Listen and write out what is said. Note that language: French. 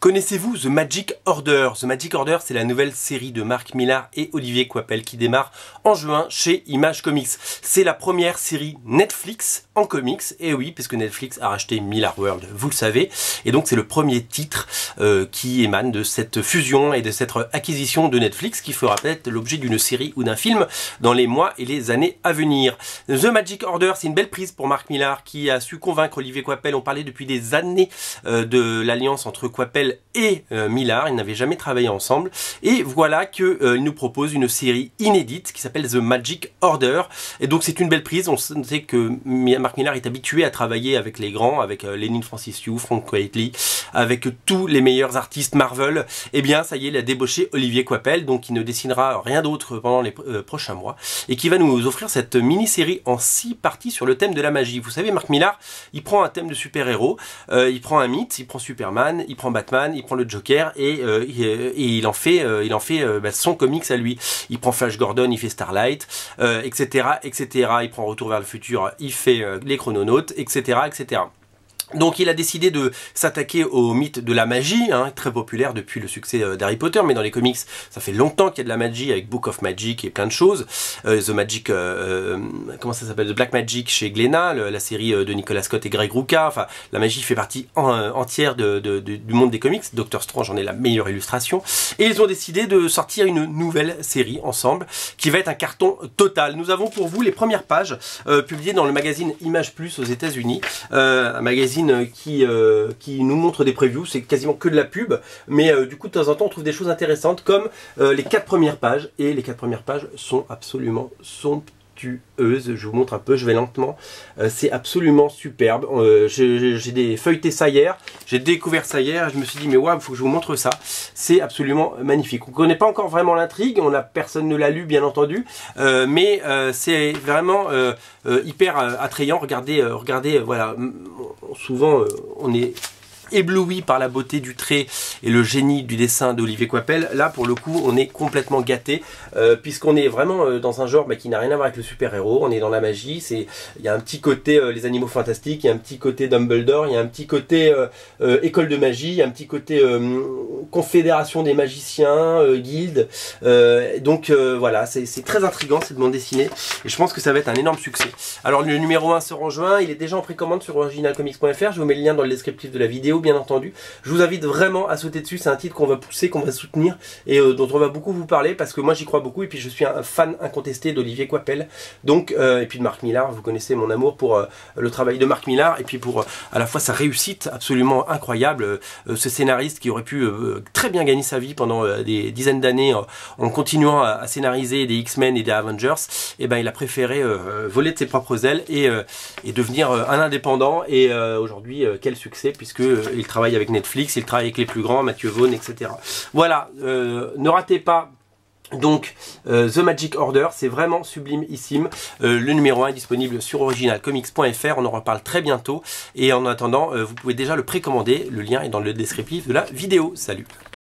Connaissez-vous The Magic Order? The Magic Order, c'est la nouvelle série de Mark Millar et Olivier Coipel qui démarre en juin chez Image Comics. C'est la première série Netflix en comics, et oui, parce que Netflix a racheté Millar World, vous le savez, et donc c'est le premier titre qui émane de cette fusion et de cette acquisition de Netflix qui fera peut-être l'objet d'une série ou d'un film dans les mois et les années à venir. The Magic Order, c'est une belle prise pour Mark Millar qui a su convaincre Olivier Coipel. On parlait depuis des années de l'alliance entre Coipel et Millar, ils n'avaient jamais travaillé ensemble, et voilà qu'il nous propose une série inédite qui s'appelle The Magic Order, et donc c'est une belle prise. On sait que Mark Millar est habitué à travailler avec les grands, avec Leinil Francis Yu, Frank Quitely, avec tous les meilleurs artistes Marvel. Et bien ça y est, il a débauché Olivier Coipel, donc il ne dessinera rien d'autre pendant les prochains mois, et qui va nous offrir cette mini-série en 6 parties sur le thème de la magie. Vous savez, Mark Millar, il prend un thème de super-héros, il prend un mythe, il prend Superman, il prend Batman, il prend le Joker, et il en fait son comics à lui. Il prend Flash Gordon, il fait Starlight, etc., etc. Il prend Retour vers le futur, il fait les Chrononautes, etc., etc. Donc il a décidé de s'attaquer au mythe de la magie, très populaire depuis le succès d'Harry Potter, mais dans les comics ça fait longtemps qu'il y a de la magie avec Book of Magic et plein de choses. The Magic, comment ça s'appelle, The Black Magic chez Glénat, la série de Nicolas Scott et Greg Rucka. Enfin, la magie fait partie entière du monde des comics. Doctor Strange en est la meilleure illustration. Et ils ont décidé de sortir une nouvelle série ensemble qui va être un carton total. Nous avons pour vous les premières pages publiées dans le magazine Image Plus aux États-Unis, un magazine qui nous montre des previews. C'est quasiment que de la pub, mais du coup de temps en temps on trouve des choses intéressantes comme les 4 premières pages, et les 4 premières pages sont absolument somptueuses. Je vous montre un peu, je vais lentement. C'est absolument superbe. J'ai feuilleté ça hier, j'ai découvert ça hier, je me suis dit mais waouh, il faut que je vous montre ça. C'est absolument magnifique. On ne connaît pas encore vraiment l'intrigue, personne ne l'a lu bien entendu, mais c'est vraiment hyper attrayant. Regardez, voilà, souvent on est ébloui par la beauté du trait et le génie du dessin d'Olivier Coipel. Là pour le coup on est complètement gâté, puisqu'on est vraiment dans un genre qui n'a rien à voir avec le super-héros. On est dans la magie, il y a un petit côté les animaux fantastiques, il y a un petit côté Dumbledore, il y a un petit côté école de magie, il y a un petit côté confédération des magiciens, guilde, donc voilà, c'est très intriguant cette bande dessinée, et je pense que ça va être un énorme succès. Alors le numéro 1 sort en juin, il est déjà en précommande sur originalcomics.fr, je vous mets le lien dans le descriptif de la vidéo bien entendu. Je vous invite vraiment à sauter dessus, c'est un titre qu'on va pousser, qu'on va soutenir, et dont on va beaucoup vous parler, parce que moi j'y crois beaucoup, et puis je suis un fan incontesté d'Olivier Coipel, donc et puis de Mark Millar. Vous connaissez mon amour pour le travail de Mark Millar, et puis pour à la fois sa réussite absolument incroyable. Ce scénariste qui aurait pu très bien gagner sa vie pendant des dizaines d'années en continuant à scénariser des X-Men et des Avengers, et ben il a préféré voler de ses propres ailes et devenir un indépendant, et aujourd'hui quel succès, puisque il travaille avec Netflix, il travaille avec les plus grands, Matthew Vaughn, etc. Voilà, ne ratez pas donc The Magic Order, c'est vraiment sublimissime. Le numéro 1 est disponible sur originalcomics.fr, on en reparle très bientôt, et en attendant vous pouvez déjà le précommander, le lien est dans le descriptif de la vidéo. Salut!